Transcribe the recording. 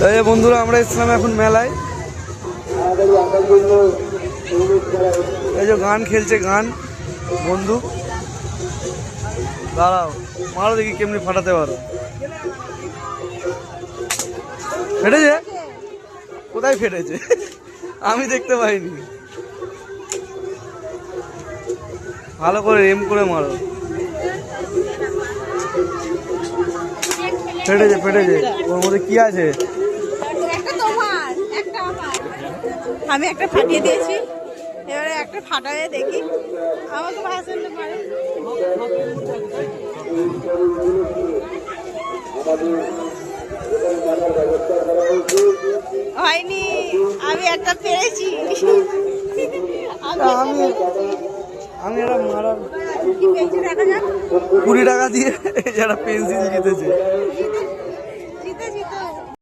এই বন্ধুরা আমরা এসেছিলাম এখন মেলায়। এই যে গান খেলছে, গান বন্ধু। দাঁড়াও, মারো দেখি কেমনি ফাটাতে পারো। ফেটেছে? কোথায় ফেটেছে? আমি দেখতে পাইনি। ভালো করে এম করে মারো। ফেটেছে ফেটেছে। ওর মধ্যে কি আছে? আমি একটা ফাটিয়ে দিয়েছি, এবারে একটা ফাটাবে দেখি আমাকে ভাসাতে পারে। হয়নি, আমি একটা পেরেছি। আমি এটা মারা কি পেয়েছি দেখা যাক। 20 টাকা দিয়ে যারা পেন্সিল জিতেছে।